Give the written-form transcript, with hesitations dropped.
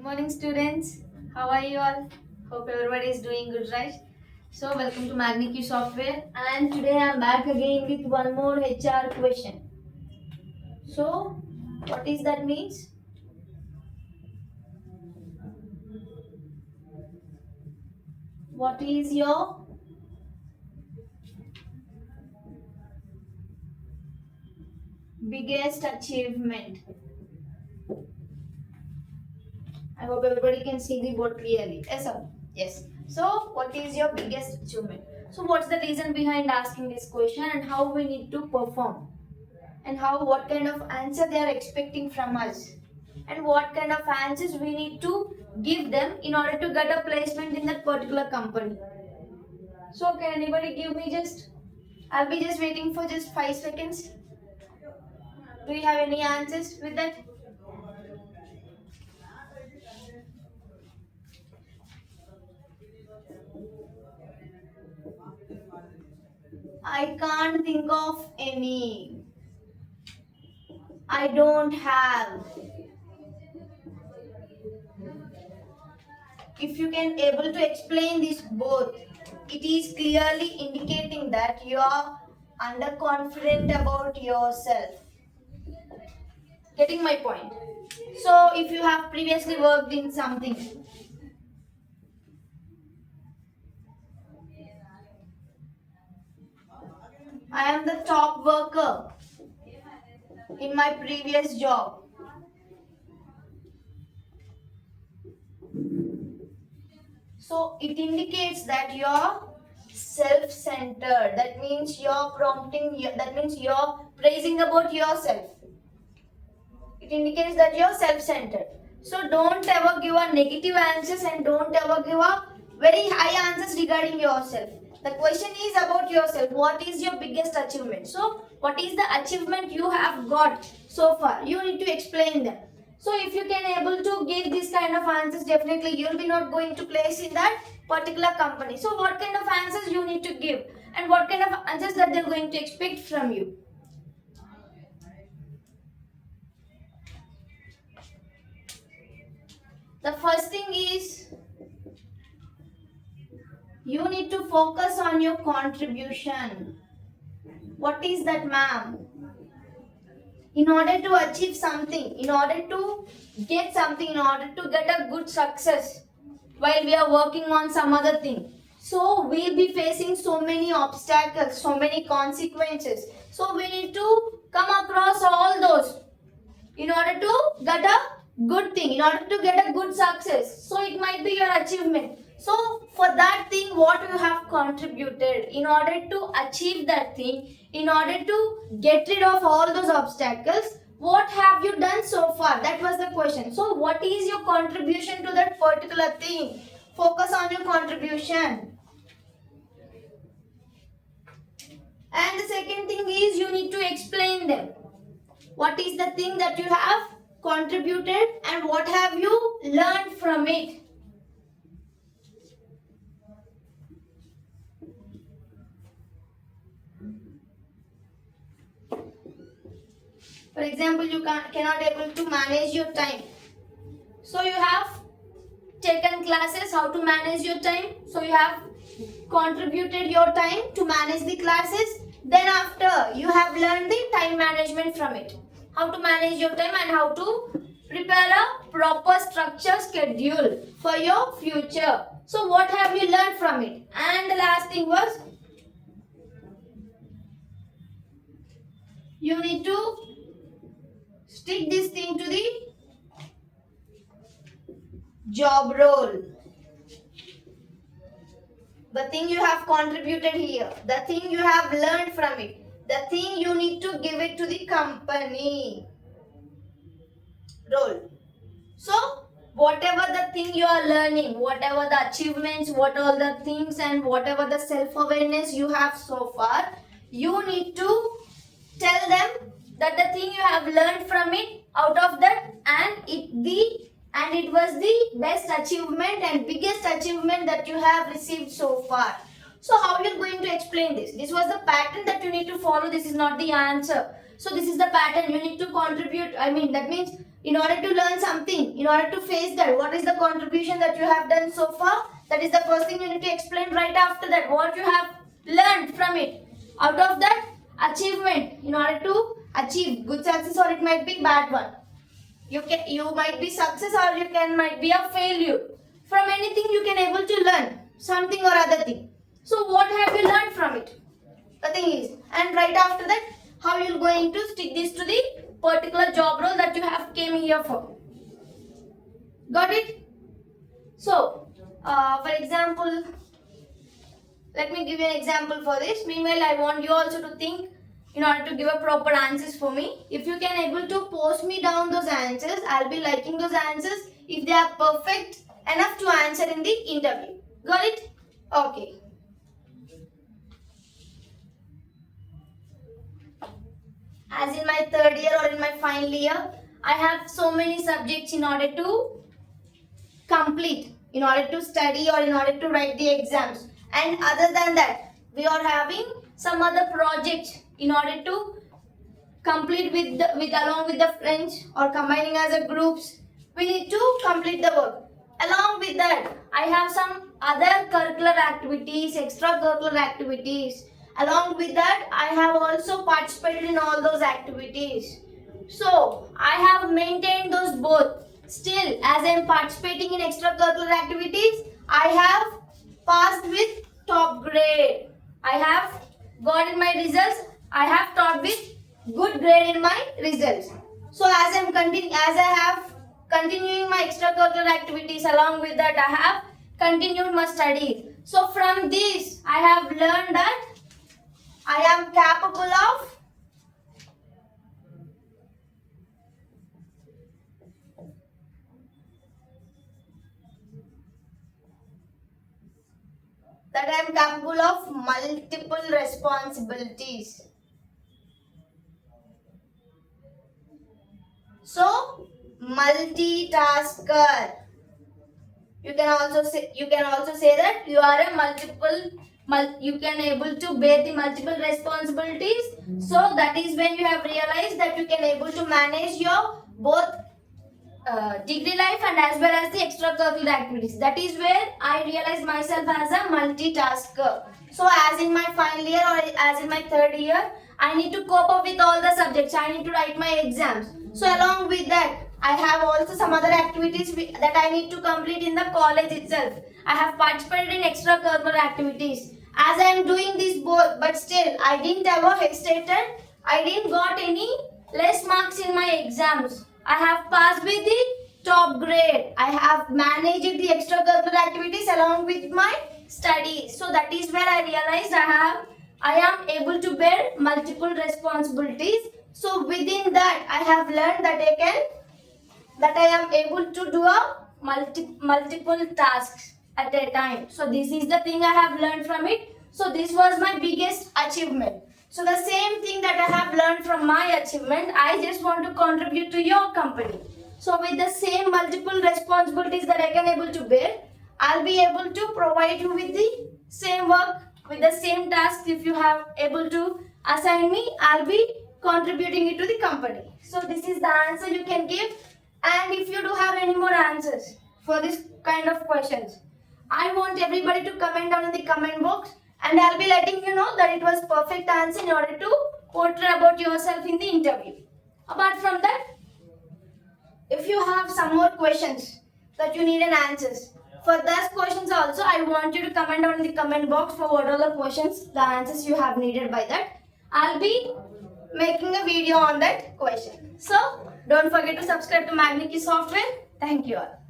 Morning, students. How are you all? Hope everybody is doing good, right? So, welcome to MagniQ Software, and today I'm back again with one more HR question. So, what is that means? What is your biggest achievement? I hope everybody can see the board clearly. Yes, sir. Yes. So, what is your biggest achievement? So, what's the reason behind asking this question and how we need to perform? And what kind of answer they are expecting from us, and what kind of answers we need to give them in order to get a placement in that particular company. So can anybody give me just, I'll be just waiting for just 5 seconds. Do you have any answers with that? I can't think of any. I don't have. If you can able to explain this both, it is clearly indicating that you are underconfident about yourself. Getting my point? So if you have previously worked in something, I am the top worker in my previous job. So it indicates that you're self-centered. That means you're that means you're praising about yourself. It indicates that you're self-centered. So don't ever give a negative answers and don't ever give a very high answers regarding yourself. The question is about yourself. What is your biggest achievement? So what is the achievement you have got so far? You need to explain them. So if you can able to give this kind of answers, definitely you'll be not going to place in that particular company. So what kind of answers you need to give and what kind of answers that they're going to expect from you. The first thing is you need to focus on your contribution. What is that, ma'am? In order to achieve something, in order to get something, in order to get a good success while we are working on some other thing. So we'll be facing so many obstacles, so many consequences. So we need to come across all those in order to get a good thing, in order to get a good success. So it might be your achievement. So for that thing, what you have contributed in order to achieve that thing, in order to get rid of all those obstacles, what have you done so far? That was the question. So what is your contribution to that particular thing? Focus on your contribution. And the second thing is you need to explain them. What is the thing that you have contributed and what have you learned from it? For example, you cannot able to manage your time. So you have taken classes how to manage your time. So you have contributed your time to manage the classes. Then after you have learned the time management from it. How to manage your time and how to prepare a proper structure schedule for your future. So what have you learned from it? And the last thing was you need to stick this thing to the job role. The thing you have contributed here, the thing you have learned from it, the thing you need to give it to the company role. So whatever the thing you are learning, whatever the achievements, what all the things and whatever the self-awareness you have so far, you need to tell them that the thing you have learned from it out of that and it was the best achievement and biggest achievement that you have received so far. So how you are going to explain this? This was the pattern that you need to follow. This is not the answer. So this is the pattern you need to contribute. That means In order to learn something, in order to face that, what is the contribution that you have done so far? That is the first thing you need to explain. Right after that, what you have learned from it. Out of that, achievement. In order to achieve good success, or it might be bad one. You might be success, or might be a failure. From anything you can able to learn something or other thing. So what have you learned from it? The thing is, and right after that, how you're going to stick this to the particular job role that you have came here for. Got it? So, for example, let me give you an example for this. Meanwhile, I want you also to think in order to give a proper answers for me. If you can able to post me down those answers, I'll be liking those answers if they are perfect enough to answer in the interview. Got it? Okay. As in my third year or in my final year, I have so many subjects in order to complete, in order to study or in order to write the exams. And other than that, we are having some other projects in order to complete with along with the friends or combining as a groups. We need to complete the work. Along with that, I have some other curricular activities, extracurricular activities. Along with that, I have also participated in all those activities. So, I have maintained those both. Still, as I am participating in extracurricular activities, I have passed with top grade. I have got in my results. I have taught with good grade in my results. So, as I have continuing my extracurricular activities, along with that, I have continued my studies. So, from this, I have learned that I am capable of multiple responsibilities. So, multitasker. You can also say that you are a you can able to bear the multiple responsibilities. So that is when you have realized that you can able to manage your both degree life and as well as the extracurricular activities. That is where I realized myself as a multitasker. So as in my final year or as in my third year, I need to cope up with all the subjects. I need to write my exams. So along with that, I have also some other activities that I need to complete in the college itself. I have participated in extracurricular activities. As I am doing this both, but still I didn't ever hesitated. I didn't got any less marks in my exams. I have passed with the top grade. I have managed the extracurricular activities along with my studies. So that is where I realized I am able to bear multiple responsibilities. So within that, I have learned that I am able to do a multiple tasks at a time. So this is the thing I have learned from it. So this was my biggest achievement. So the same thing that I have learned from my achievement, I just want to contribute to your company. So with the same multiple responsibilities that I can able to bear, I'll be able to provide you with the same work, with the same task. If you have able to assign me, I'll be contributing it to the company. So this is the answer you can give. And if you do have any more answers for this kind of questions, I want everybody to comment down in the comment box, and I'll be letting you know that it was perfect answer in order to portray about yourself in the interview. Apart from that, if you have some more questions that you need an answers, for those questions also, I want you to comment down in the comment box for what are the questions, the answers you have needed by that. I'll be making a video on that question. So, don't forget to subscribe to Magniki Software. Thank you all.